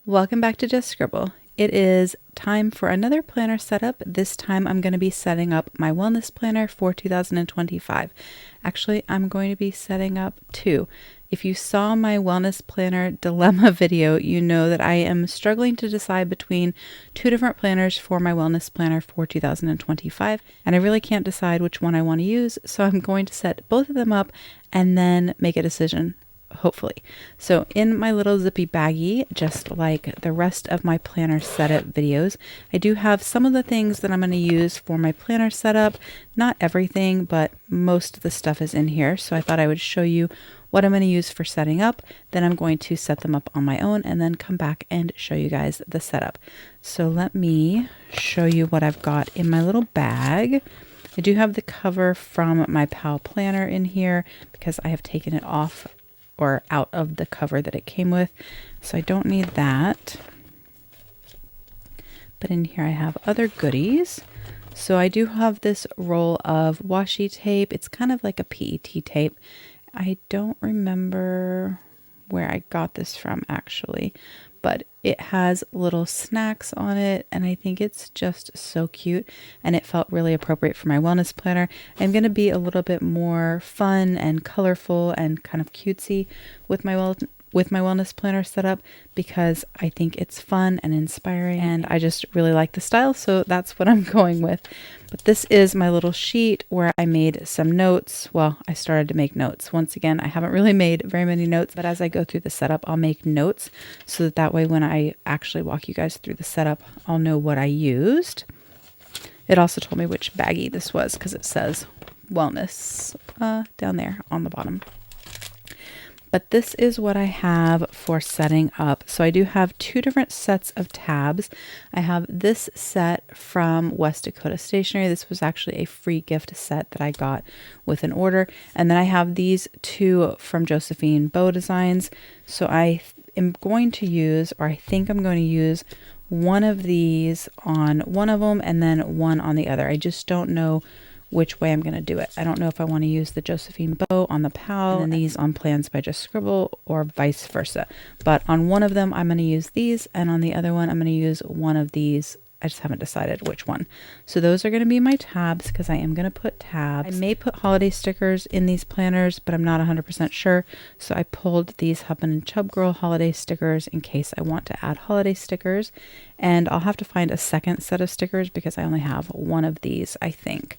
Welcome back to Just Scribble. It is time for another planner setup. This time I'm going to be setting up my wellness planner for 2025. Actually, I'm going to be setting up two. If you saw my wellness planner dilemma video, you know that I am struggling to decide between two different planners for my wellness planner for 2025, and I really can't decide which one I want to use, so I'm going to set both of them up and then make a decision. Hopefully. So in my little zippy baggie, just like the rest of my planner setup videos, I do have some of the things that I'm going to use for my planner setup. Not everything, but most of the stuff is in here. So I thought I would show you what I'm going to use for setting up. Then I'm going to set them up on my own and then come back and show you guys the setup. So let me show you what I've got in my little bag. I do have the cover from my Pal planner in here because I have taken it off or out of the cover that it came with, so I don't need that. But in here I have other goodies. So I do have this roll of washi tape. It's kind of like a PET tape. I don't remember where I got this from actually, but it has little snacks on it and I think it's just so cute and it felt really appropriate for my wellness planner. I'm going to be a little bit more fun and colorful and kind of cutesy with my wellness planner setup because I think it's fun and inspiring and I just really like the style, so that's what I'm going with. But this is my little sheet where I made some notes. Well, I started to make notes. Once again, I haven't really made very many notes, but as I go through the setup, I'll make notes so that way when I actually walk you guys through the setup, I'll know what I used. It also told me which baggie this was because it says wellness down there on the bottom. But this is what I have for setting up. So I do have two different sets of tabs. I have this set from West Dakota Stationery. This was actually a free gift set that I got with an order. And then I have these two from Josephine Bow Designs. So I am going to use, or I think I'm going to use, one of these on one of them and then one on the other. I just don't know which way I'm going to do it. I don't know if I want to use the Josephine Bow on the Pal and these on Plans by Just Scribble or vice versa. But on one of them, I'm going to use these, and on the other one, I'm going to use one of these. I just haven't decided which one. So those are going to be my tabs because I am going to put tabs. I may put holiday stickers in these planners, but I'm not 100% sure. So I pulled these Hubbin and Chub Girl holiday stickers in case I want to add holiday stickers. And I'll have to find a second set of stickers because I only have one of these, I think.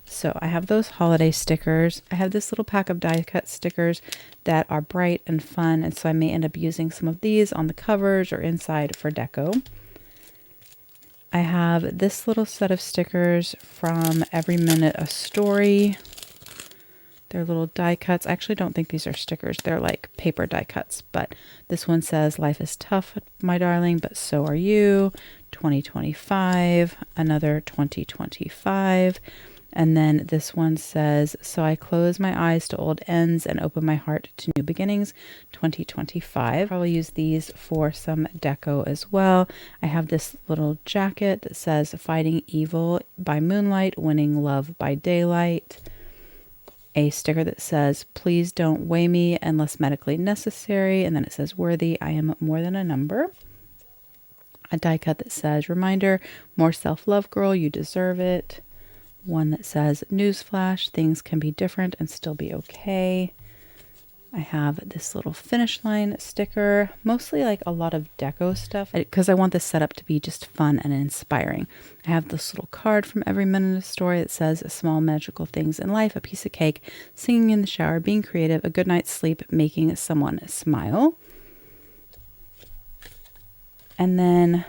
So I have those holiday stickers. I have this little pack of die cut stickers that are bright and fun. And so I may end up using some of these on the covers or inside for deco. I have this little set of stickers from Every Minute a Story. They're little die cuts. I actually don't think these are stickers. They're like paper die cuts. But this one says, "Life is tough, my darling, but so are you." 2025. Another 2025. And then this one says, "So I close my eyes to old ends and open my heart to new beginnings, 2025. I'll use these for some deco as well. I have this little jacket that says, "Fighting evil by moonlight, winning love by daylight." A sticker that says, "Please don't weigh me unless medically necessary." And then it says, "Worthy, I am more than a number." A die cut that says, "Reminder, more self-love, girl, you deserve it." One that says, "Newsflash, things can be different and still be okay." I have this little finish line sticker, mostly like a lot of deco stuff because I want this setup to be just fun and inspiring. I have this little card from Every Minute a Story that says, "Small magical things in life, a piece of cake, singing in the shower, being creative, a good night's sleep, making someone smile." And then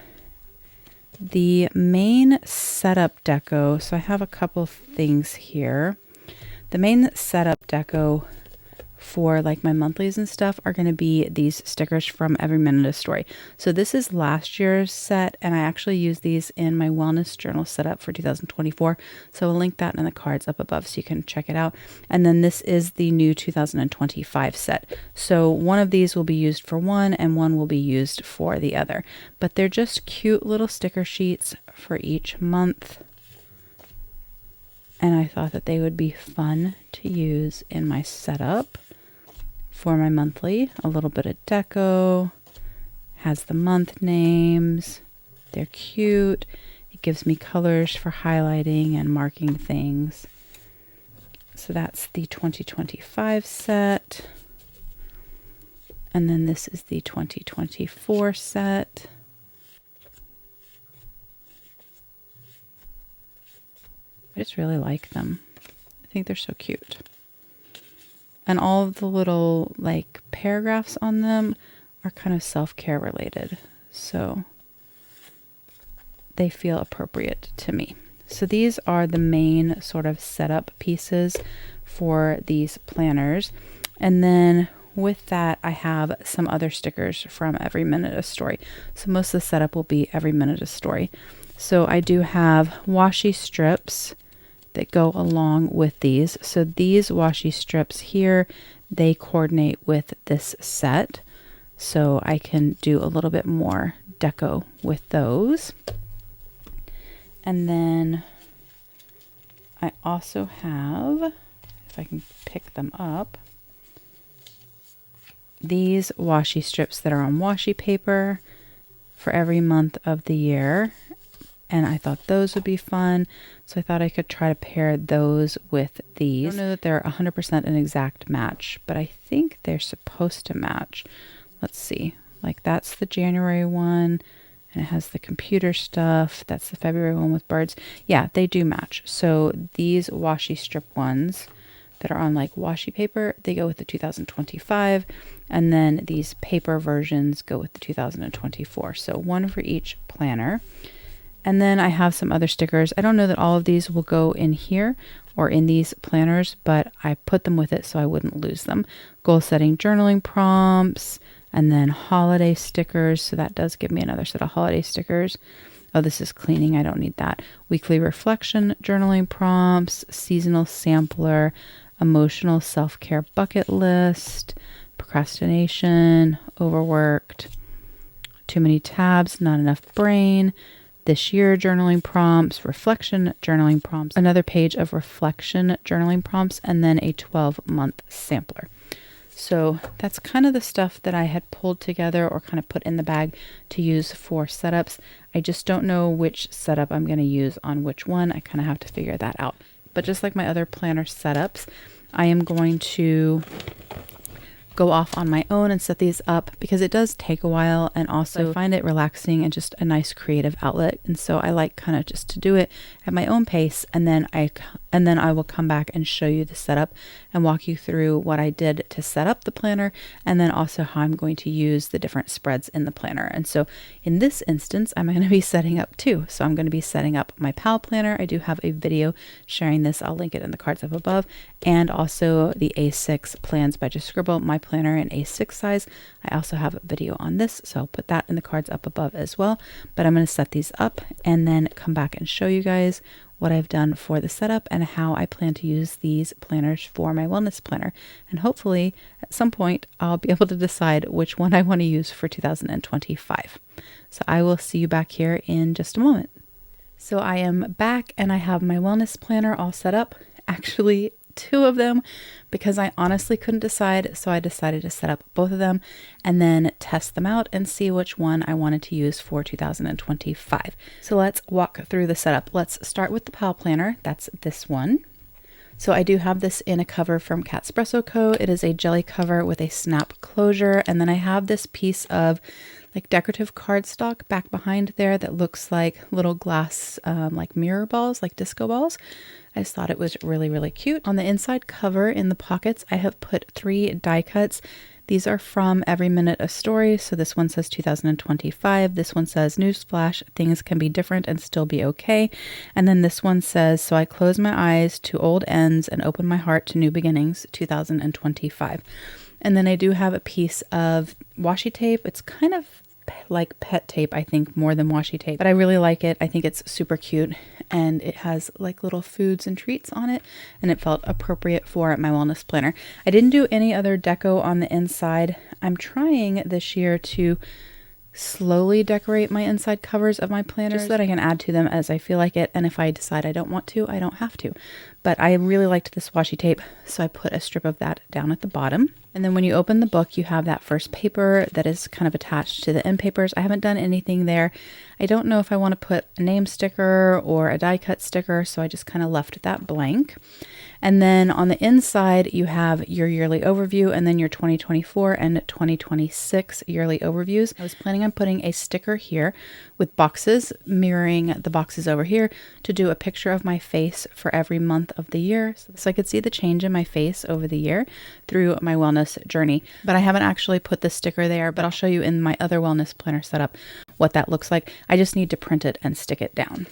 the main setup deco, so I have a couple things here. The main setup deco for like my monthlies and stuff are going to be these stickers from Every Minute a Story. So this is last year's set and I actually used these in my wellness journal setup for 2024. So I'll link that in the cards up above so you can check it out. And then this is the new 2025 set. So one of these will be used for one and one will be used for the other. But they're just cute little sticker sheets for each month. And I thought that they would be fun to use in my setup for my monthly. A little bit of deco, Has the month names. They're cute. It gives me colors for highlighting and marking things. So that's the 2025 set. And then this is the 2024 set. I just really like them. I think they're so cute. And all of the little like paragraphs on them are kind of self-care related. So they feel appropriate to me. So these are the main sort of setup pieces for these planners. And then with that, I have some other stickers from Every Minute a Story. So most of the setup will be Every Minute a Story. So I do have washi strips that go along with these. So these washi strips here, they coordinate with this set. So I can do a little bit more deco with those. And then I also have, if I can pick them up, these washi strips that are on washi paper for every month of the year. And I thought those would be fun. So I thought I could try to pair those with these. I don't know that they're 100% an exact match, but I think they're supposed to match. Let's see. Like that's the January one. And it has the computer stuff. That's the February one with birds. Yeah, they do match. So these washi strip ones that are on like washi paper, they go with the 2025. And then these paper versions go with the 2024. So one for each planner. And then I have some other stickers. I don't know that all of these will go in here or in these planners, but I put them with it so I wouldn't lose them. Goal setting journaling prompts. And then holiday stickers. So that does give me another set of holiday stickers. Oh, this is cleaning. I don't need that. Weekly reflection journaling prompts, seasonal sampler, emotional self-care bucket list, procrastination, overworked, too many tabs, not enough brain, this year journaling prompts, reflection journaling prompts, another page of reflection journaling prompts, and then a 12-month sampler. So that's kind of the stuff that I had pulled together or kind of put in the bag to use for setups. I just don't know which setup I'm going to use on which one. I kind of have to figure that out. But just like my other planner setups, I am going to go off on my own and set these up because it does take a while, and also I find it relaxing and just a nice creative outlet. And so I like kind of just to do it at my own pace, and then I will come back and show you the setup and walk you through what I did to set up the planner, and then also how I'm going to use the different spreads in the planner. And so in this instance, I'm going to be setting up two. So I'm going to be setting up my PAL planner. I do have a video sharing this. I'll link it in the cards up above, and also the A6 plans by Just Scribble, my planner in A6 size. I also have a video on this, so I'll put that in the cards up above as well. But I'm going to set these up and then come back and show you guys what I've done for the setup and how I plan to use these planners for my wellness planner. And hopefully at some point I'll be able to decide which one I want to use for 2025. So I will see you back here in just a moment. So I am back and I have my wellness planner all set up. Actually, two of them, because I honestly couldn't decide. So I decided to set up both of them and then test them out and see which one I wanted to use for 2025. So let's walk through the setup. Let's start with the PAL planner. That's this one. So I do have this in a cover from Catspresso Co. It is a jelly cover with a snap closure. And then I have this piece of like decorative cardstock back behind there that looks like little glass like mirror balls, like disco balls. I just thought it was really, really cute. On the inside cover in the pockets, I have put 3 die cuts. These are from Every Minute a Story. So this one says 2025. This one says newsflash, things can be different and still be okay. And then this one says, so I close my eyes to old ends and open my heart to new beginnings, 2025. And then I do have a piece of washi tape. It's kind of like pet tape, I think, more than washi tape, but I really like it. I think it's super cute, and it has like little foods and treats on it, and it felt appropriate for my wellness planner. I didn't do any other deco on the inside. I'm trying this year to slowly decorate my inside covers of my planners so that I can add to them as I feel like it, and if I decide I don't want to, I don't have to. But I really liked this washi tape, so I put a strip of that down at the bottom. And then when you open the book, you have that first paper that is kind of attached to the end papers. I haven't done anything there. I don't know if I want to put a name sticker or a die cut sticker, so I just kind of left that blank. And then on the inside, you have your yearly overview and then your 2024 and 2026 yearly overviews. I was planning on putting a sticker here with boxes mirroring the boxes over here to do a picture of my face for every month of the year, so I could see the change in my face over the year through my wellness journey. But I haven't actually put the sticker there, but I'll show you in my other wellness planner setup what that looks like. I just need to print it and stick it down.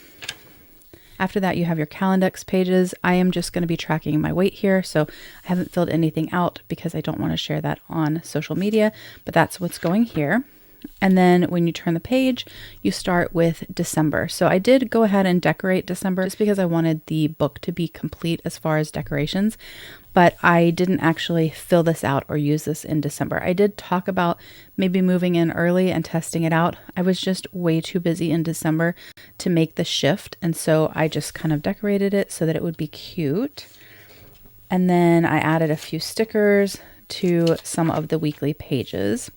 After that, you have your Calendex pages. I am just going to be tracking my weight here, so I haven't filled anything out because I don't want to share that on social media, but that's what's going here. And then when you turn the page, you start with December. So I did go ahead and decorate December just because I wanted the book to be complete as far as decorations, but I didn't actually fill this out or use this in December. I did talk about maybe moving in early and testing it out. I was just way too busy in December to make the shift, and so I just kind of decorated it so that it would be cute. And then I added a few stickers to some of the weekly pages.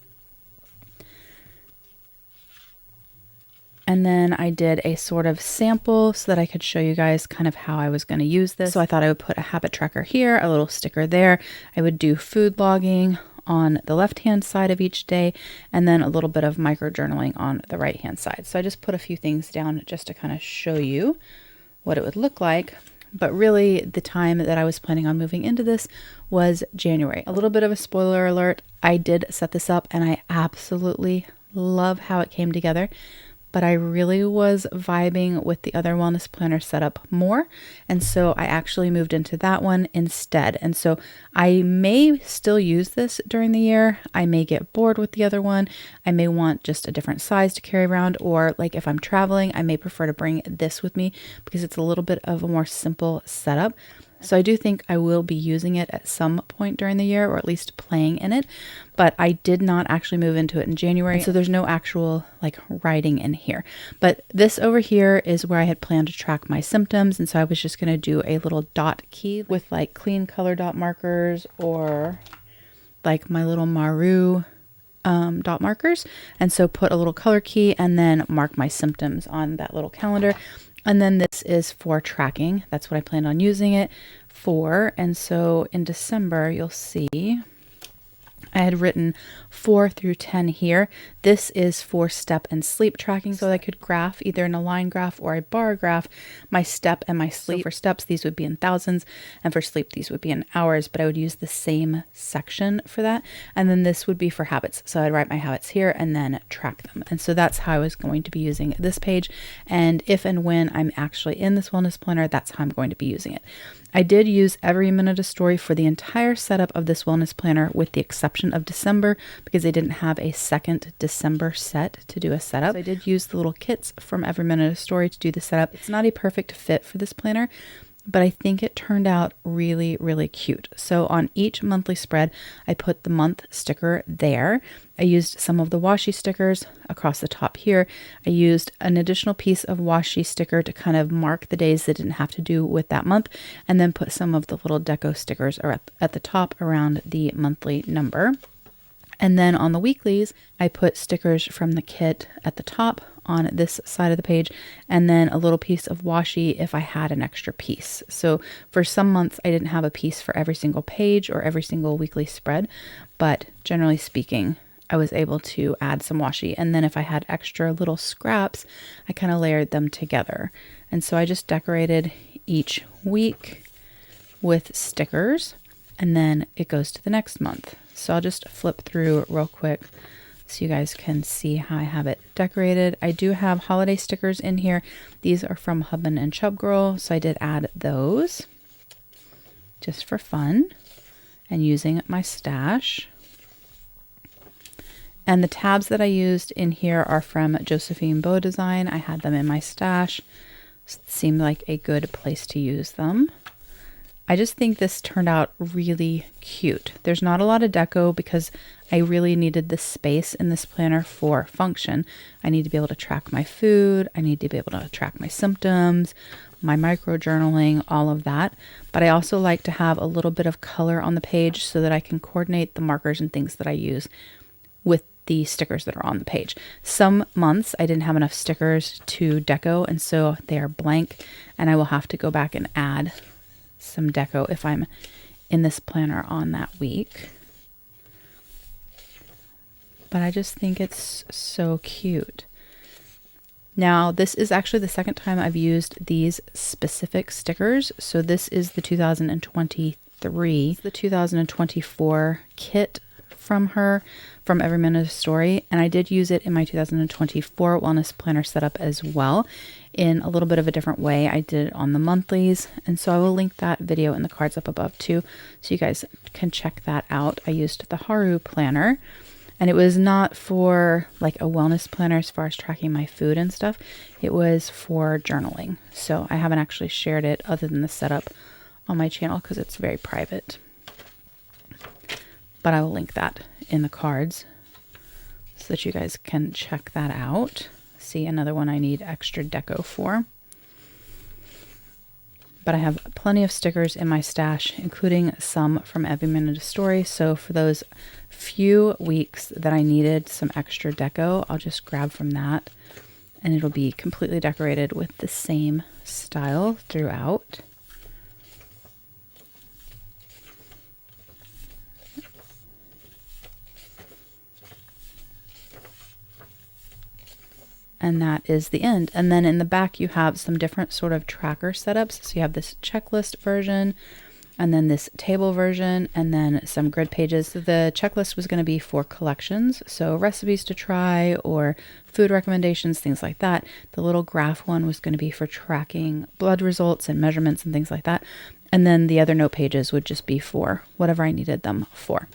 And then I did a sort of sample so that I could show you guys kind of how I was going to use this. So I thought I would put a habit tracker here, a little sticker there. I would do food logging on the left-hand side of each day, and then a little bit of micro journaling on the right-hand side. So I just put a few things down just to kind of show you what it would look like. But really, the time that I was planning on moving into this was January. A little bit of a spoiler alert, I did set this up and I absolutely love how it came together. But I really was vibing with the other wellness planner setup more. And so I actually moved into that one instead. And so I may still use this during the year. I may get bored with the other one. I may want just a different size to carry around, or like if I'm traveling, I may prefer to bring this with me because it's a little bit of a more simple setup. So I do think I will be using it at some point during the year, or at least playing in it, but I did not actually move into it in January. So there's no actual like writing in here, but this over here is where I had planned to track my symptoms. And so I was just going to do a little dot key with like clean color dot markers, or like my little Maru dot markers. And so put a little color key and then mark my symptoms on that little calendar. And then this is for tracking. That's what I planned on using it for. And so in December, you'll see I had written 4 through 10 here. This is for step and sleep tracking, so I could graph either in a line graph or a bar graph my step and my sleep. So for steps, these would be in thousands, and for sleep, these would be in hours, but I would use the same section for that. And then this would be for habits. So I'd write my habits here and then track them. And so that's how I was going to be using this page. And if and when I'm actually in this wellness planner, that's how I'm going to be using it. I did use every minute a story for the entire setup of this wellness planner, with the exception of December, because they didn't have a second December set to do a setup. So I did use the little kits from Every Minute a Story to do the setup. It's not a perfect fit for this planner, but I think it turned out really, really cute. So on each monthly spread, I put the month sticker there. I used some of the washi stickers across the top here. I used an additional piece of washi sticker to kind of mark the days that didn't have to do with that month, and then put some of the little deco stickers at the top around the monthly number. And then on the weeklies, I put stickers from the kit at the top on this side of the page, and then a little piece of washi if I had an extra piece. So for some months, I didn't have a piece for every single page or every single weekly spread, but generally speaking, I was able to add some washi. And then if I had extra little scraps, I kind of layered them together. And so I just decorated each week with stickers, and then it goes to the next month. So I'll just flip through real quick so you guys can see how I have it decorated. I do have holiday stickers in here. These are from Hubman and Chub Girl, so I did add those just for fun and using my stash. And the tabs that I used in here are from Josephine Bow Design. I had them in my stash. It seemed like a good place to use them. I just think this turned out really cute. There's not a lot of deco because I really needed this space in this planner for function. I need to be able to track my food. I need to be able to track my symptoms, my micro journaling, all of that. But I also like to have a little bit of color on the page so that I can coordinate the markers and things that I use with the stickers that are on the page. Some months I didn't have enough stickers to deco, and so they are blank, and I will have to go back and add some deco if I'm in this planner on that week. But I just think it's so cute. Now, this is actually the second time I've used these specific stickers. So this is the 2023, the 2024 kit from her, from Every Minute a Story. And I did use it in my 2024 wellness planner setup as well, in a little bit of a different way. I did it on the monthlies. And so I will link that video in the cards up above too, so you guys can check that out. I used the Haru planner, and it was not for like a wellness planner as far as tracking my food and stuff. It was for journaling. So I haven't actually shared it other than the setup on my channel because it's very private. But I will link that in the cards so that you guys can check that out. See, another one I need extra deco for. But I have plenty of stickers in my stash, including some from Every Minute a Story. So for those few weeks that I needed some extra deco, I'll just grab from that, and it'll be completely decorated with the same style throughout. And that is the end. And then in the back, you have some different sort of tracker setups. So you have this checklist version, and then this table version, and then some grid pages. So the checklist was going to be for collections, so recipes to try or food recommendations, things like that. The little graph one was going to be for tracking blood results and measurements and things like that. And then the other note pages would just be for whatever I needed them for.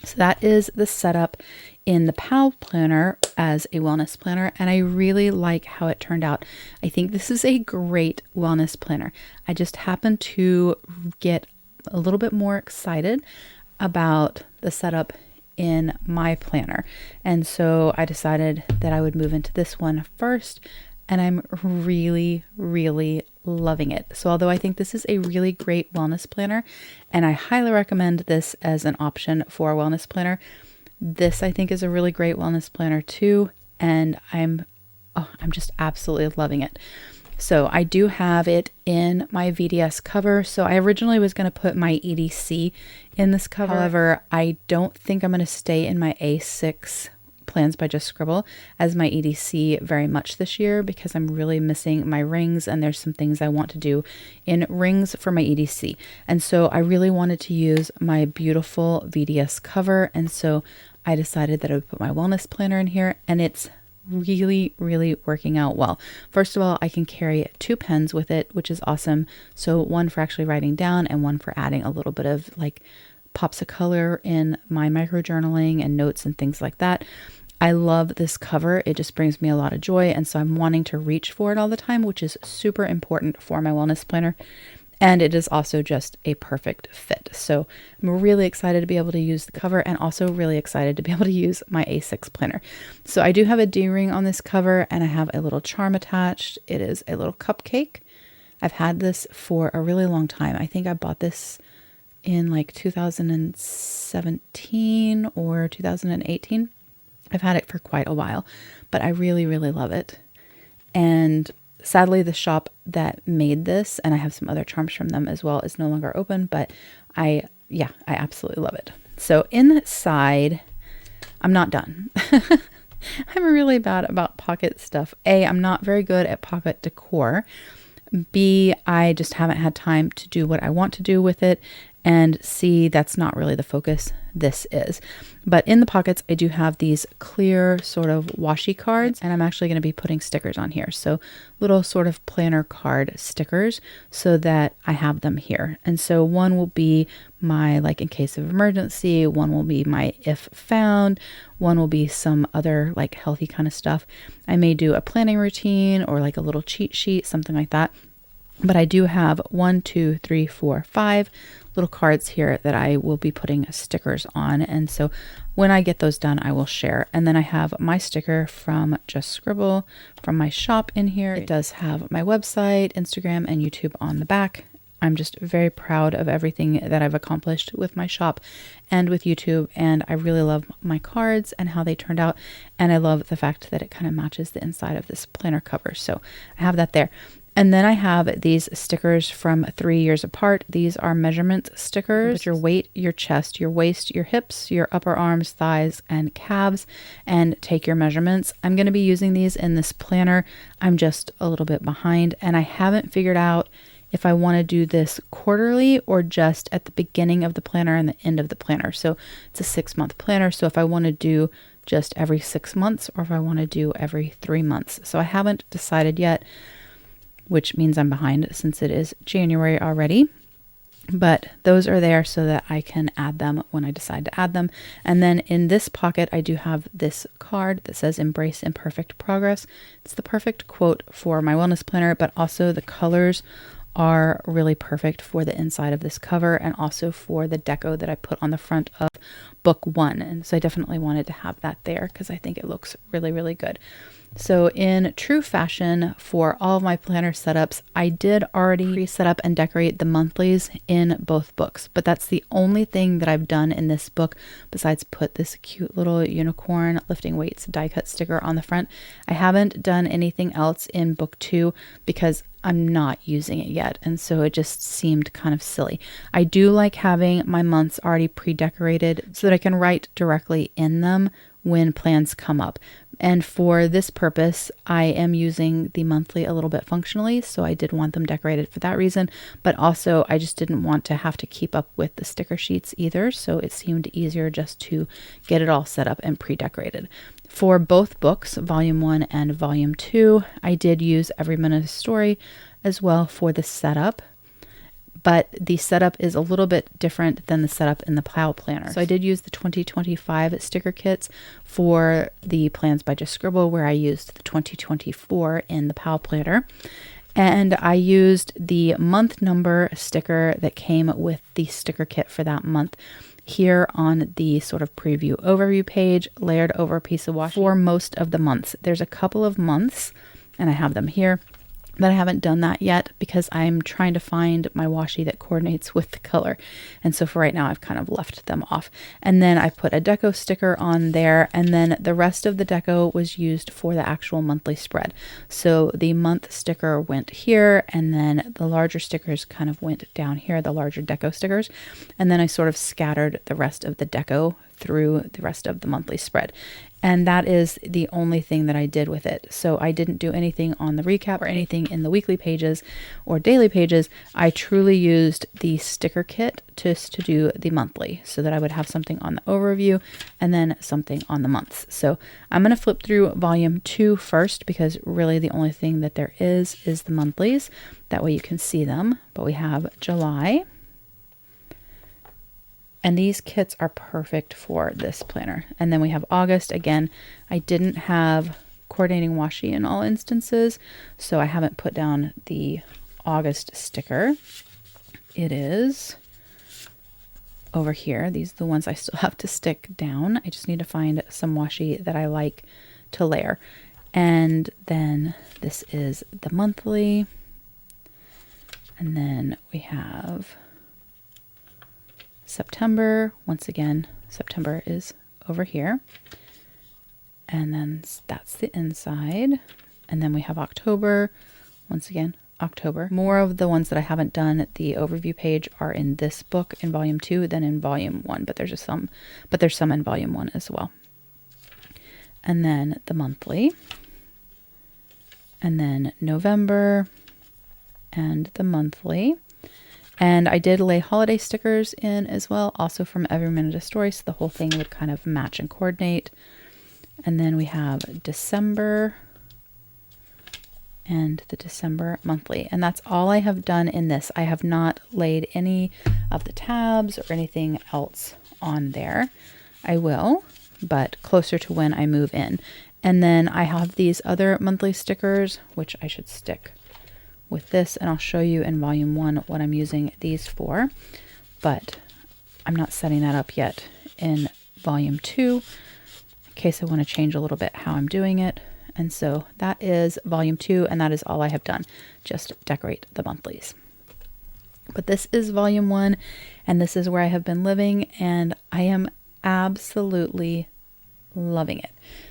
So that is the setup in the PAL planner as a wellness planner, and I really like how it turned out. I think this is a great wellness planner. I just happened to get a little bit more excited about the setup in my planner, and so I decided that I would move into this one first, and I'm really, really loving it. So although I think this is a really great wellness planner, and I highly recommend this as an option for a wellness planner, this I think is a really great wellness planner too, and I'm just absolutely loving it. So I do have it in my VDS cover. So I originally was going to put my EDC in this cover. However, I don't think I'm going to stay in my A6 Plans by Just Scribble as my EDC very much this year, because I'm really missing my rings, and there's some things I want to do in rings for my EDC. And so I really wanted to use my beautiful VDS cover, and so I decided that I would put my wellness planner in here, and it's really, really working out well. First of all, I can carry 2 pens with it, which is awesome. So one for actually writing down and one for adding a little bit of like pops of color in my micro journaling and notes and things like that. I love this cover. It just brings me a lot of joy, and so I'm wanting to reach for it all the time, which is super important for my wellness planner. And it is also just a perfect fit. So I'm really excited to be able to use the cover, and also really excited to be able to use my A6 planner. So I do have a D-ring on this cover, and I have a little charm attached. It is a little cupcake. I've had this for a really long time. I think I bought this in like 2017 or 2018. I've had it for quite a while, but I really, really love it. And sadly, the shop that made this, and I have some other charms from them as well, is no longer open, but I absolutely love it. So inside, I'm not done. I'm really bad about pocket stuff. A, I'm not very good at pocket decor. B, I just haven't had time to do what I want to do with it. And C, that's not really the focus. This is. But in the pockets, I do have these clear sort of washi cards, and I'm actually going to be putting stickers on here. So little sort of planner card stickers so that I have them here. And so one will be my like in case of emergency, one will be my if found, one will be some other like healthy kind of stuff. I may do a planning routine or like a little cheat sheet, something like that. But I do have 1, 2, 3, 4, 5 little cards here that I will be putting stickers on. And so when I get those done, I will share. And then I have my sticker from Just Scribble from my shop in here. It does have my website, Instagram, and YouTube on the back. I'm just very proud of everything that I've accomplished with my shop and with YouTube. And I really love my cards and how they turned out. And I love the fact that it kind of matches the inside of this planner cover. So I have that there. And then I have these stickers from 3 years apart. These are measurement stickers. Put your weight, your chest, your waist, your hips, your upper arms, thighs, and calves, and take your measurements. I'm going to be using these in this planner. I'm just a little bit behind, and I haven't figured out if I want to do this quarterly or just at the beginning of the planner and the end of the planner. So it's a 6-month planner. So if I want to do just every 6 months or if I want to do every 3 months. So I haven't decided yet, which means I'm behind since it is January already. But those are there so that I can add them when I decide to add them. And then in this pocket, I do have this card that says Embrace Imperfect Progress. It's the perfect quote for my wellness planner, but also the colors are really perfect for the inside of this cover and also for the deco that I put on the front of book 1. And so I definitely wanted to have that there because I think it looks really, really good. So in true fashion for all of my planner setups, I did already pre-set up and decorate the monthlies in both books, but that's the only thing that I've done in this book besides put this cute little unicorn lifting weights die cut sticker on the front. I haven't done anything else in book 2 because I'm not using it yet, and so it just seemed kind of silly. I do like having my months already pre-decorated so that I can write directly in them when plans come up. And for this purpose, I am using the monthly a little bit functionally, so I did want them decorated for that reason, but also I just didn't want to have to keep up with the sticker sheets either, so it seemed easier just to get it all set up and pre-decorated. For both books, Volume 1 and Volume 2, I did use Every Minute a Story as well for the setup, but the setup is a little bit different than the setup in the POW planner. So I did use the 2025 sticker kits for the plans by Just Scribble, where I used the 2024 in the POW planner. And I used the month number sticker that came with the sticker kit for that month here on the sort of preview overview page, layered over a piece of washi for most of the months. There's a couple of months, and I have them here, but I haven't done that yet because I'm trying to find my washi that coordinates with the color. And so for right now, I've kind of left them off. And then I put a deco sticker on there, and then the rest of the deco was used for the actual monthly spread. So the month sticker went here, and then the larger stickers kind of went down here, the larger deco stickers. And then I sort of scattered the rest of the deco through the rest of the monthly spread. And that is the only thing that I did with it. So I didn't do anything on the recap or anything in the weekly pages or daily pages. I truly used the sticker kit just to do the monthly so that I would have something on the overview and then something on the months. So I'm going to flip through Volume 2 first because really the only thing that there is the monthlies. That way you can see them. But we have July. And these kits are perfect for this planner. And then we have August. Again, I didn't have coordinating washi in all instances, so I haven't put down the August sticker. It is over here. These are the ones I still have to stick down. I just need to find some washi that I like to layer. And then this is the monthly. And then we have September. Once again, September is over here. And then that's the inside. And then we have October. Once again, October. More of the ones that I haven't done the overview page are in this book in Volume 2 than in Volume 1, but there's some in Volume 1 as well. And then the monthly. And then November and the monthly. And I did lay holiday stickers in as well, also from Every Minute a Story, so the whole thing would kind of match and coordinate. And then we have December and the December monthly. And that's all I have done in this. I have not laid any of the tabs or anything else on there. I will, but closer to when I move in. And then I have these other monthly stickers, which I should stick with this, and I'll show you in volume 1 what I'm using these for, but I'm not setting that up yet in volume 2 in case I want to change a little bit how I'm doing it. And so that is volume 2, and that is all I have done, just decorate the monthlies. But this is volume 1, and this is where I have been living, and I am absolutely loving it.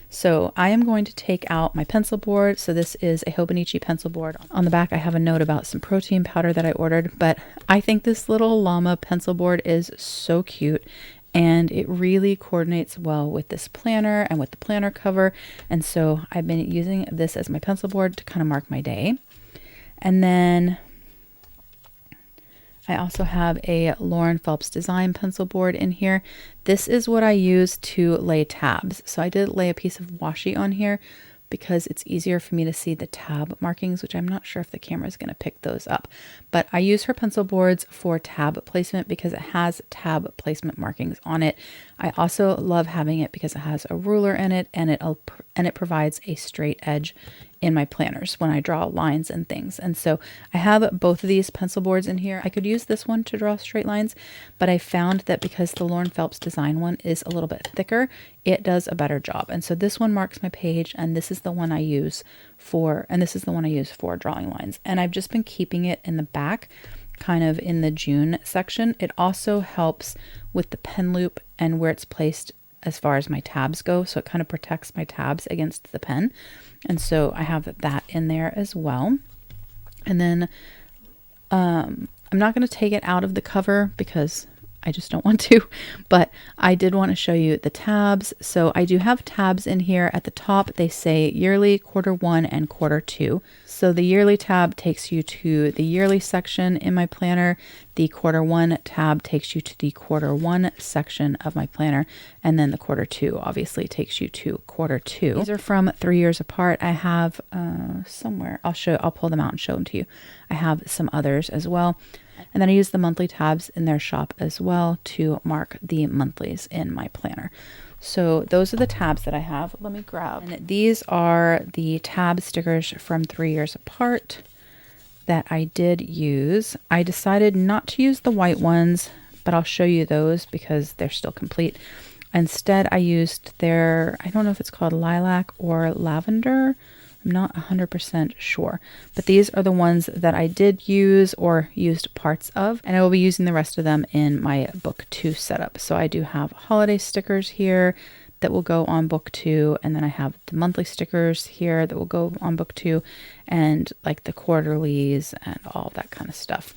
So I am going to take out my pencil board. So this is a Hobonichi pencil board. On the back, I have a note about some protein powder that I ordered, but I think this little llama pencil board is so cute, and it really coordinates well with this planner and with the planner cover. And so I've been using this as my pencil board to kind of mark my day. And then I also have a Lauren Phelps design pencil board in here. This is what I use to lay tabs. So I did lay a piece of washi on here because it's easier for me to see the tab markings, which I'm not sure if the camera is going to pick those up. But I use her pencil boards for tab placement because it has tab placement markings on it. I also love having it because it has a ruler in it, and it provides a straight edge in my planners when I draw lines and things. And so I have both of these pencil boards in here. I could use this one to draw straight lines, but I found that because the Lauren Phelps design one is a little bit thicker, it does a better job. And so this one marks my page, and this is the one I use for drawing lines. And I've just been keeping it in the back, kind of in the June section. It also helps with the pen loop and where it's placed as far as my tabs go. So it kind of protects my tabs against the pen. And so I have that in there as well. And then I'm not going to take it out of the cover because I just don't want to, but I did want to show you the tabs. So I do have tabs in here at the top. They say yearly, quarter 1, and quarter 2. So the yearly tab takes you to the yearly section in my planner. The quarter 1 tab takes you to the quarter 1 section of my planner. And then the quarter 2 obviously takes you to quarter 2. These are from 3 years apart. I have somewhere, I'll pull them out and show them to you. I have some others as well. And then I use the monthly tabs in their shop as well to mark the monthlies in my planner. So those are the tabs that I have. Let me grab. And these are the tab stickers from 3 years apart that I did use. I decided not to use the white ones, but I'll show you those because they're still complete. Instead, I used their, I don't know if it's called lilac or lavender. I'm not 100% sure, but these are the ones that I did use or used parts of, and I will be using the rest of them in my book 2 setup. So I do have holiday stickers here that will go on book 2, and then I have the monthly stickers here that will go on book 2, and like the quarterlies and all that kind of stuff.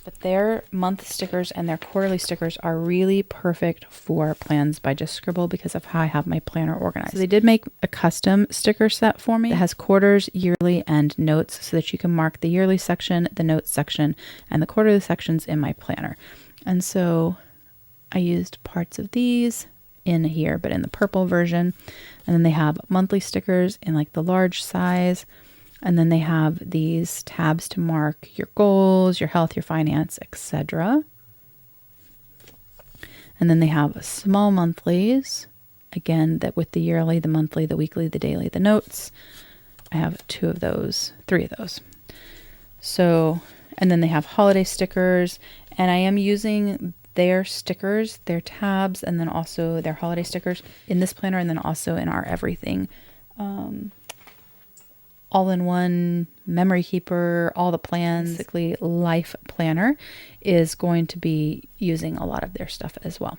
But their month stickers and their quarterly stickers are really perfect for plans by Just Scribble because of how I have my planner organized. So they did make a custom sticker set for me. It has quarters, yearly, and notes so that you can mark the yearly section, the notes section, and the quarterly sections in my planner. And so I used parts of these in here, but in the purple version. And then they have monthly stickers in like the large size. And then they have these tabs to mark your goals, your health, your finance, etc. And then they have small monthlies, again, that with the yearly, the monthly, the weekly, the daily, the notes. I have 3 of those. So, and then they have holiday stickers, and I am using their stickers, their tabs, and then also their holiday stickers in this planner, and then also in our everything all-in-one memory keeper, all the plans, basically life planner is going to be using a lot of their stuff as well.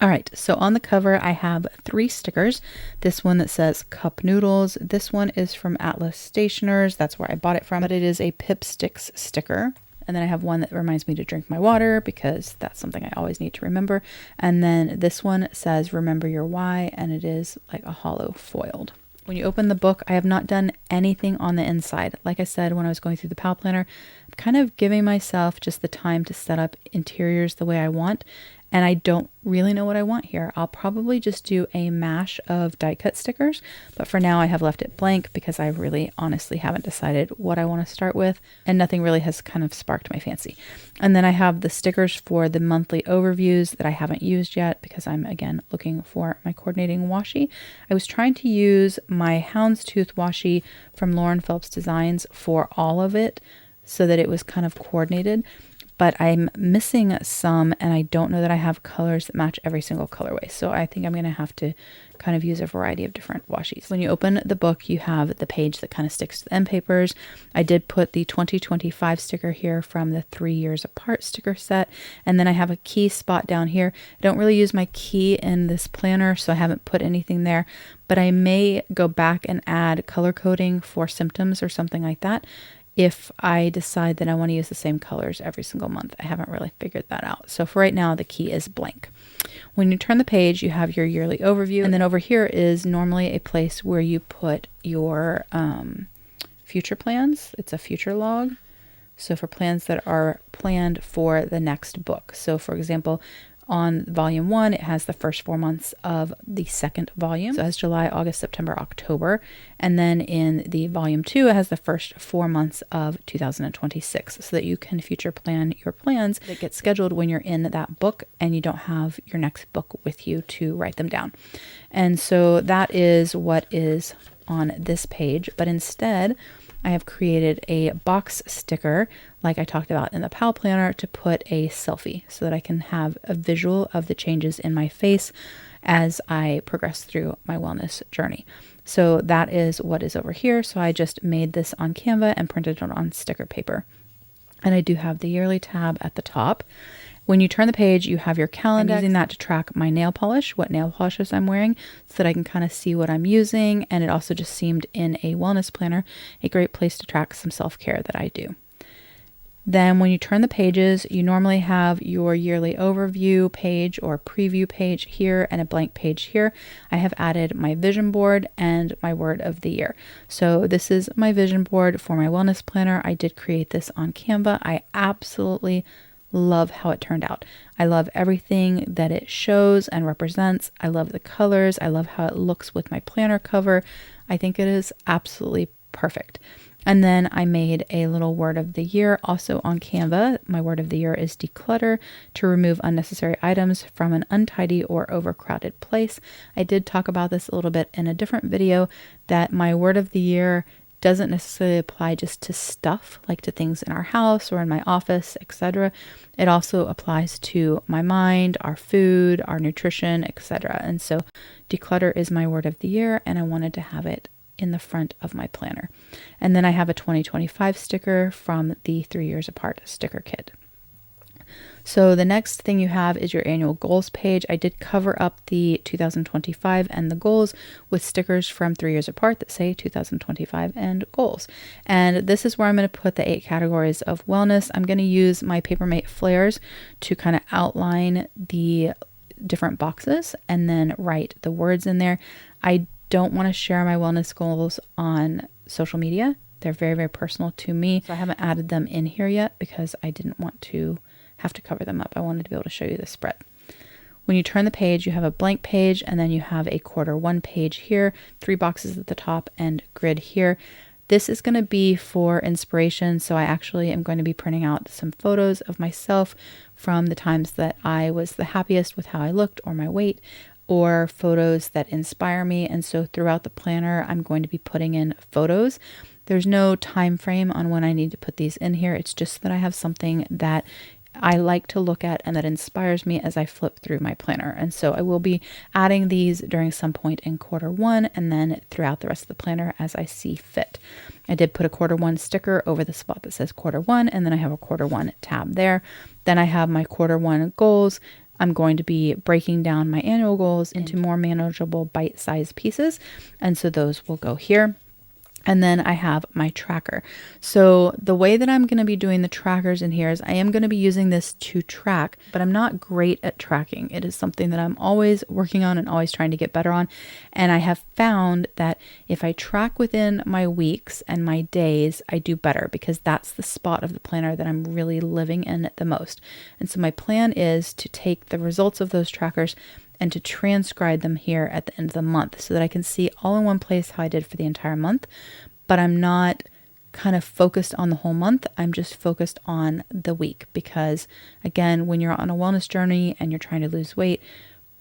All right, so on the cover, I have 3 stickers. This one that says Cup Noodles. This one is from Atlas Stationers. That's where I bought it from, but it is a Pip Sticks sticker. And then I have one that reminds me to drink my water because that's something I always need to remember. And then this one says Remember Your Why, and it is like a hollow foiled. When you open the book, I have not done anything on the inside. Like I said, when I was going through the PAL planner, I'm kind of giving myself just the time to set up interiors the way I want. and I don't really know what I want here. I'll probably just do a mash of die cut stickers, but for now I have left it blank because I really honestly haven't decided what I want to start with, and nothing really has kind of sparked my fancy. And then I have the stickers for the monthly overviews that I haven't used yet because I'm again looking for my coordinating washi. I was trying to use my houndstooth washi from Lauren Phelps Designs for all of it so that it was kind of coordinated, but I'm missing some and I don't know that I have colors that match every single colorway. So I think I'm going to have to kind of use a variety of different washis. When you open the book, you have the page that kind of sticks to the end papers. I did put the 2025 sticker here from the 3 years apart sticker set. And then I have a key spot down here. I don't really use my key in this planner, so I haven't put anything there, but I may go back and add color coding for symptoms or something like that if I decide that I want to use the same colors every single month. I haven't really figured that out. So for right now, the key is blank. When you turn the page, you have your yearly overview. And then over here is normally a place where you put your future plans. It's a future log. So for plans that are planned for the next book. So for example, on volume 1, it has the first 4 months of the second volume. So it has July, August, September, October. And then in the volume 2, it has the first 4 months of 2026 so that you can future plan your plans that get scheduled when you're in that book and you don't have your next book with you to write them down. And so that is what is on this page. But instead, I have created a box sticker like I talked about in the PAL planner to put a selfie so that I can have a visual of the changes in my face as I progress through my wellness journey. So that is what is over here. So I just made this on Canva and printed it on sticker paper. And I do have the yearly tab at the top. When you turn the page, you have your calendar. I'm using that to track my nail polish, what nail polishes I'm wearing, so that I can kind of see what I'm using. And it also just seemed in a wellness planner a great place to track some self-care that I do. Then when you turn the pages, you normally have your yearly overview page or preview page here and a blank page here. I have added my vision board and my word of the year. So this is my vision board for my wellness planner. I did create this on Canva. I absolutely love how it turned out. I love everything that it shows and represents. I love the colors. I love how it looks with my planner cover. I think it is absolutely perfect. And then I made a little word of the year also on Canva. My word of the year is declutter, to remove unnecessary items from an untidy or overcrowded place. I did talk about this a little bit in a different video, that my word of the year doesn't necessarily apply just to stuff, like to things in our house or in my office, etc. It also applies to my mind, our food, our nutrition, etc. And so declutter is my word of the year, and I wanted to have it in the front of my planner. And then I have a 2025 sticker from the 3 years apart sticker kit. So the next thing you have is your annual goals page. I did cover up the 2025 and the goals with stickers from 3 years apart that say 2025 and goals. And this is where I'm going to put the 8 categories of wellness. I'm going to use my Papermate flares to kind of outline the different boxes and then write the words in there. I don't want to share my wellness goals on social media. They're very, very personal to me. So I haven't added them in here yet because I didn't want to have to cover them up. I wanted to be able to show you the spread. When you turn the page, you have a blank page, and then you have a Q1 page here, 3 boxes at the top and grid here. This is going to be for inspiration. So I actually am going to be printing out some photos of myself from the times that I was the happiest with how I looked or my weight, or photos that inspire me. And so throughout the planner, I'm going to be putting in photos. There's no time frame on when I need to put these in here. It's just that I have something that I like to look at and that inspires me as I flip through my planner. And so I will be adding these during some point in Q1 and then throughout the rest of the planner as I see fit. I did put a Q1 sticker over the spot that says Q1, and then I have a Q1 tab there. Then I have my Q1 goals. I'm going to be breaking down my annual goals into more manageable bite-sized pieces. And so those will go here. And then I have my tracker. So the way that I'm going to be doing the trackers in here is I am going to be using this to track, but I'm not great at tracking. It is something that I'm always working on and always trying to get better on. And I have found that if I track within my weeks and my days, I do better because that's the spot of the planner that I'm really living in the most. And so my plan is to take the results of those trackers and to transcribe them here at the end of the month so that I can see all in one place how I did for the entire month. But I'm not kind of focused on the whole month. I'm just focused on the week because, again, when you're on a wellness journey and you're trying to lose weight,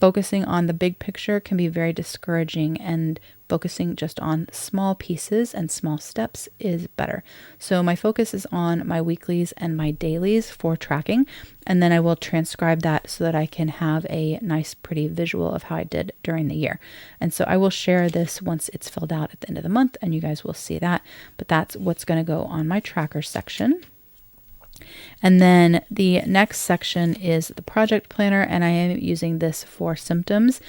focusing on the big picture can be very discouraging, and focusing just on small pieces and small steps is better. So my focus is on my weeklies and my dailies for tracking, and then I will transcribe that so that I can have a nice, pretty visual of how I did during the year. And so I will share this once it's filled out at the end of the month, and you guys will see that. But that's what's going to go on my tracker section. And then the next section is the project planner, and I am using this for symptoms.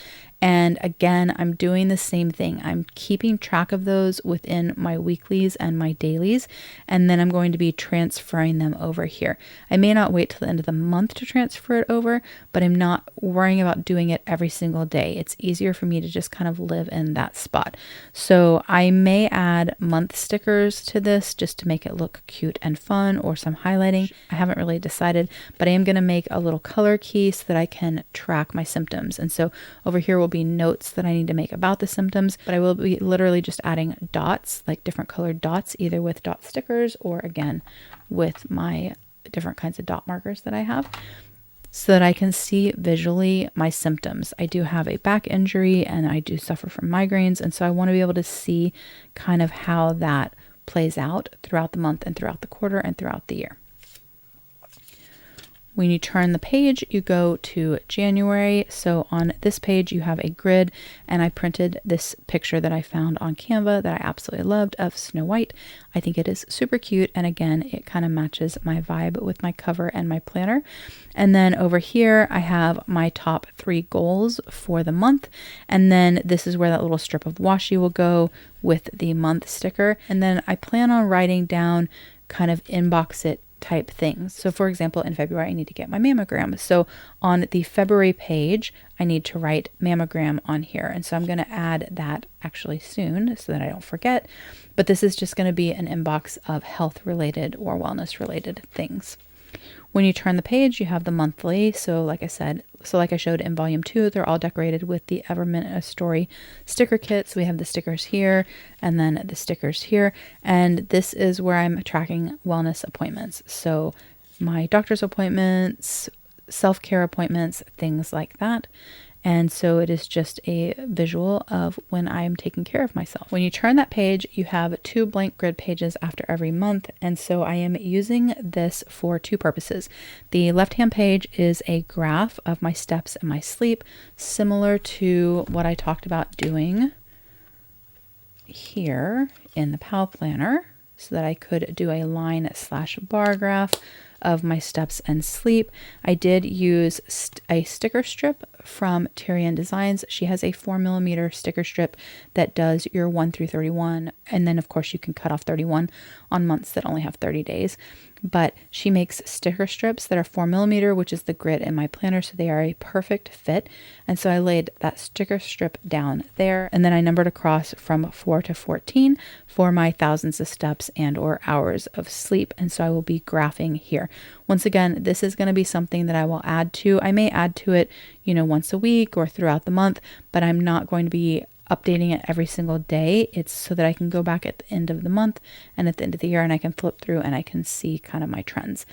And again, I'm doing the same thing. I'm keeping track of those within my weeklies and my dailies, and then I'm going to be transferring them over here. I may not wait till the end of the month to transfer it over, but I'm not worrying about doing it every single day. It's easier for me to just kind of live in that spot. So I may add month stickers to this just to make it look cute and fun, or some highlighting. I haven't really decided, but I am going to make a little color key so that I can track my symptoms. And so over here will be notes that I need to make about the symptoms, but I will be literally just adding dots, like different colored dots, either with dot stickers or again with my different kinds of dot markers that I have, so that I can see visually my symptoms. I do have a back injury and I do suffer from migraines, and so I want to be able to see kind of how that plays out throughout the month and throughout the quarter and throughout the year. When you turn the page, you go to January. So on this page, you have a grid, and I printed this picture that I found on Canva that I absolutely loved of Snow White. I think it is super cute. And again, it kind of matches my vibe with my cover and my planner. And then over here, I have my top 3 goals for the month. And then this is where that little strip of washi will go with the month sticker. And then I plan on writing down kind of inbox it type things. So for example, in February, I need to get my mammogram. So on the February page, I need to write mammogram on here. And so I'm going to add that actually soon so that I don't forget. But this is just going to be an inbox of health related or wellness related things. When you turn the page, you have the monthly. So like I said, like I showed in volume 2, they're all decorated with the Evermint A Story sticker kit. So we have the stickers here and then the stickers here. And this is where I'm tracking wellness appointments. So my doctor's appointments, self-care appointments, things like that. And so it is just a visual of when I am taking care of myself. When you turn that page, you have 2 blank grid pages after every month. And so I am using this for 2 purposes. The left-hand page is a graph of my steps and my sleep, similar to what I talked about doing here in the PAL Planner, so that I could do a line/bar graph of my steps and sleep. I did use a sticker strip from Tyrian Designs. She has a 4mm sticker strip that does your 1 through 31. And then of course you can cut off 31 on months that only have 30 days. But she makes sticker strips that are 4mm, which is the grid in my planner. So they are a perfect fit. And so I laid that sticker strip down there. And then I numbered across from 4 to 14 for my thousands of steps and or hours of sleep. And so I will be graphing here. Once again, this is going to be something that I will add to. I may add to it, once a week or throughout the month, but I'm not going to be updating it every single day. It's so that I can go back at the end of the month and at the end of the year, and I can flip through and I can see kind of my trends.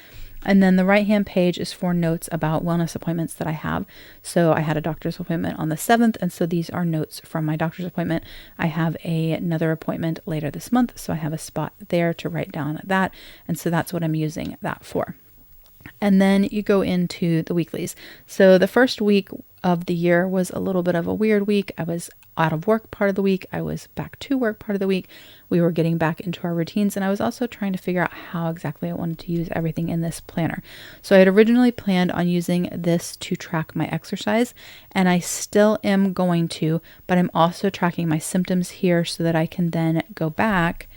And then the right-hand page is for notes about wellness appointments that I have. So I had a doctor's appointment on the 7th, and so these are notes from my doctor's appointment. I have another appointment later this month, so I have a spot there to write down that, and so that's what I'm using that for. And then you go into the weeklies. So the first week of the year was a little bit of a weird week. I was out of work part of the week. I was back to work part of the week. We were getting back into our routines, and I was also trying to figure out how exactly I wanted to use everything in this planner. So I had originally planned on using this to track my exercise, and I still am going to, but I'm also tracking my symptoms here so that I can then go back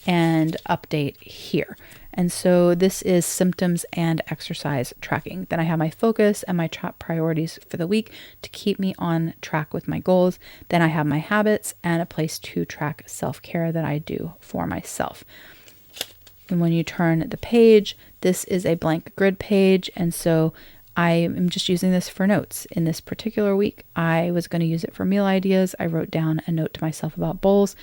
and update here. And so this is symptoms and exercise tracking. Then I have my focus and my top priorities for the week to keep me on track with my goals. Then I have my habits and a place to track self-care that I do for myself. And when you turn the page, this is a blank grid page. And so I am just using this for notes. In this particular week, I was going to use it for meal ideas. I wrote down a note to myself about bowls,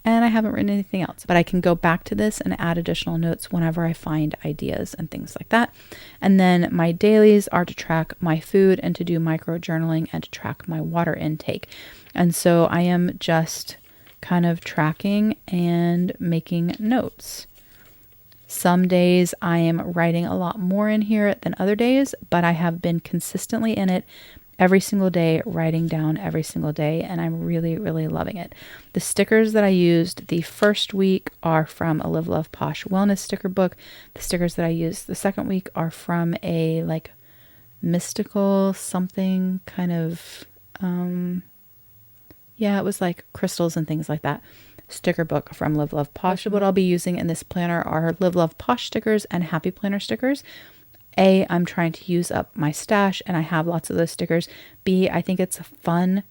and I haven't written anything else, but I can go back to this and add additional notes whenever I find ideas and things like that. And then my dailies are to track my food and to do micro journaling and to track my water intake. And so I am just kind of tracking and making notes. Some days I am writing a lot more in here than other days, but I have been consistently in it every single day, writing down every single day, and I'm really, really loving it. The stickers that I used the first week are from a Live Love Posh wellness sticker book. The stickers that I used the second week are from a like mystical something kind of, it was like crystals and things like that. Sticker book from Live Love Posh. What I'll be using in this planner are Live Love Posh stickers and Happy Planner stickers. A, I'm trying to use up my stash and I have lots of those stickers. B, I think it's fun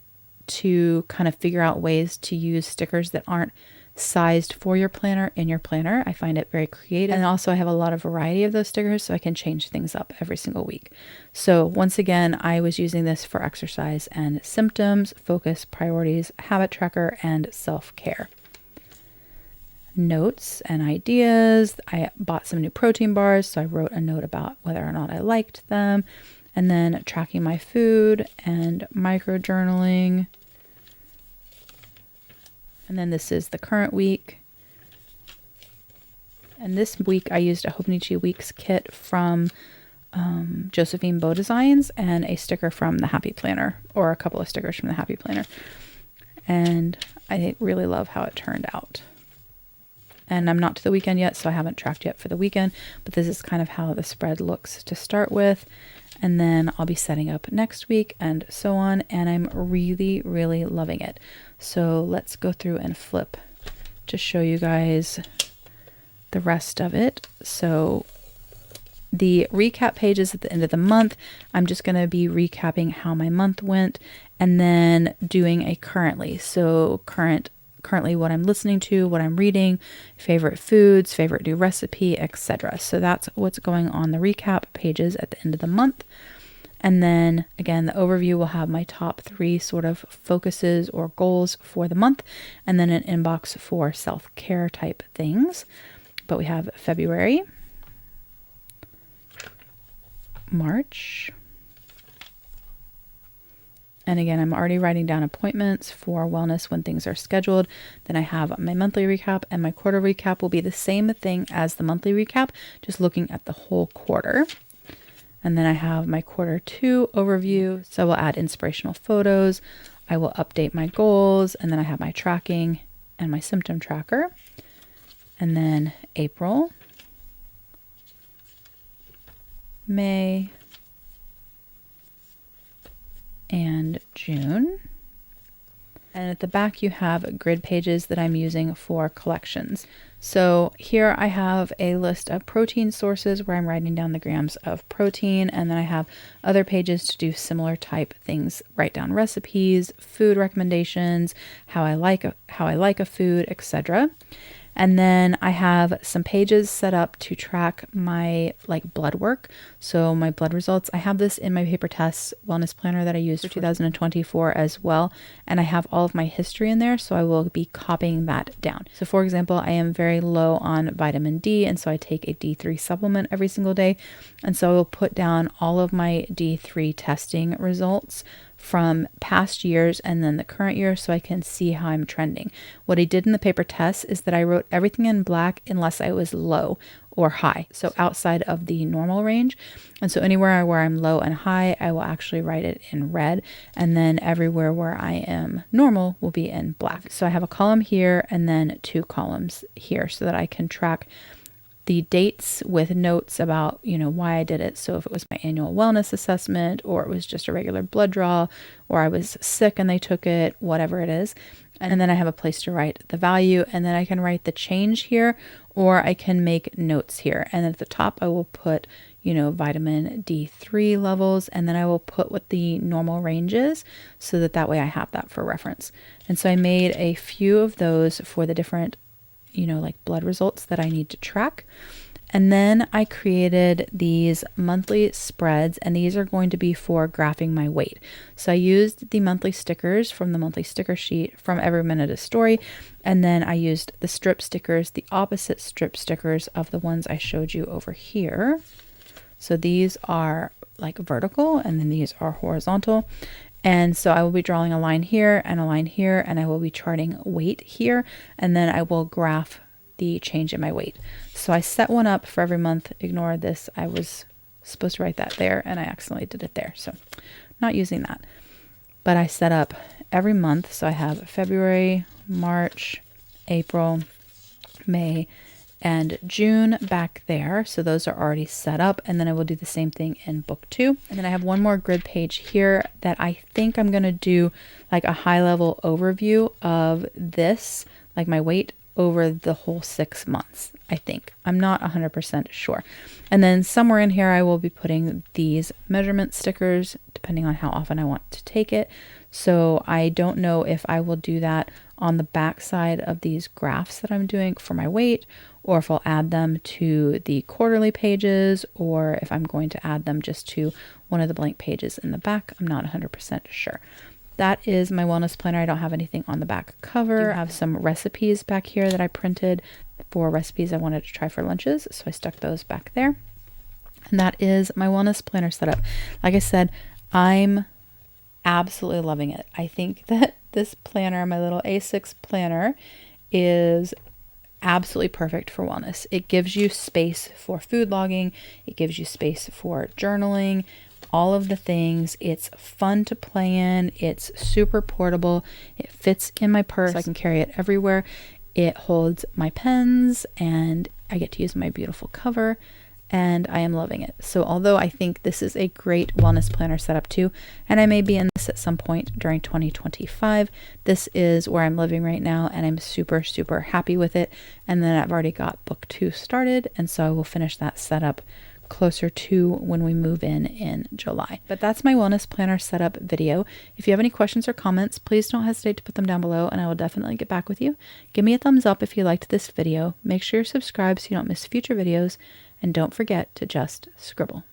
to kind of figure out ways to use stickers that aren't sized for your planner in your planner. I find it very creative. And also I have a lot of variety of those stickers, so I can change things up every single week. So once again, I was using this for exercise and symptoms, focus, priorities, habit tracker, and self-care. Notes and ideas. I bought some new protein bars, so I wrote a note about whether or not I liked them, and then tracking my food and micro journaling. And then this is the current week. And this week I used a Hobonichi Weeks kit from Josephine Bow Designs and a sticker from the Happy Planner, or a couple of stickers from the Happy Planner. And I really love how it turned out. And I'm not to the weekend yet, so I haven't tracked yet for the weekend, but this is kind of how the spread looks to start with. And then I'll be setting up next week and so on. And I'm really, really loving it. So let's go through and flip to show you guys the rest of it. So the recap pages at the end of the month, I'm just going to be recapping how my month went and then doing a currently. So currently what I'm listening to, what I'm reading, favorite foods, favorite new recipe, etc. So that's what's going on the recap pages at the end of the month. And then again, the overview will have my top 3 sort of focuses or goals for the month, and then an inbox for self-care type things. But we have February, March, and again, I'm already writing down appointments for wellness when things are scheduled. Then I have my monthly recap, and my quarter recap will be the same thing as the monthly recap, just looking at the whole quarter. And then I have my quarter 2 overview. So we'll add inspirational photos. I will update my goals, and then I have my tracking and my symptom tracker. And then April, May, and June. And at the back you have grid pages that I'm using for collections. So here I have a list of protein sources where I'm writing down the grams of protein, and then I have other pages to do similar type things, write down recipes, food recommendations, how I like a food, etc. And then I have some pages set up to track my blood work. So my blood results, I have this in my paper tests wellness planner that I used for 2024 as well. And I have all of my history in there. So I will be copying that down. So for example, I am very low on vitamin D. And so I take a D3 supplement every single day. And so I will put down all of my D3 testing results from past years and then the current year, so I can see how I'm trending. What I did in the paper test is that I wrote everything in black unless I was low or high, so outside of the normal range. And so anywhere where I'm low and high, I will actually write it in red, and then everywhere where I am normal will be in black. So I have a column here and then 2 columns here so that I can track the dates with notes about, why I did it. So if it was my annual wellness assessment, or it was just a regular blood draw, or I was sick and they took it, whatever it is. and then I have a place to write the value, and then I can write the change here, or I can make notes here. And at the top I will put, you know, vitamin D3 levels, and then I will put what the normal range is so that that way I have that for reference. And so I made a few of those for the different, you know, like blood results that I need to track. And then I created these monthly spreads, and these are going to be for graphing my weight. So I used the monthly stickers from the monthly sticker sheet from Every Minute a Story. And then I used the strip stickers, the opposite strip stickers of the ones I showed you over here. So these are like vertical, and then these are horizontal. And so I will be drawing a line here and a line here, and I will be charting weight here, and then I will graph the change in my weight. So I set one up for every month. Ignore this. I was supposed to write that there and I accidentally did it there. So not using that, but I set up every month. So I have February, March, April, May, and June back there. So those are already set up. And then I will do the same thing in book 2. And then I have one more grid page here that I think I'm going to do like a high level overview of this, like my weight over the whole 6 months, I think. I'm not 100% sure. And then somewhere in here, I will be putting these measurement stickers, depending on how often I want to take it. So I don't know if I will do that on the back side of these graphs that I'm doing for my weight, or if I'll add them to the quarterly pages, or if I'm going to add them just to one of the blank pages in the back. I'm not 100% sure. That is my wellness planner. I don't have anything on the back cover. I have some recipes back here that I printed for recipes I wanted to try for lunches. So I stuck those back there. And that is my wellness planner setup. Like I said, I'm absolutely loving it. I think that this planner, my little A6 planner, is absolutely perfect for wellness. It gives you space for food logging. It gives you space for journaling, all of the things. It's fun to play in. It's super portable. It fits in my purse. I can carry it everywhere. It holds my pens, and I get to use my beautiful cover, and I am loving it. So although I think this is a great wellness planner setup too, and I may be in this at some point during 2025, this is where I'm living right now, and I'm super, super happy with it. And then I've already got book 2 started, and so I will finish that setup closer to when we move in July. But that's my wellness planner setup video. If you have any questions or comments, please don't hesitate to put them down below, and I will definitely get back with you. Give me a thumbs up if you liked this video. Make sure you're subscribed so you don't miss future videos, and don't forget to just scribble.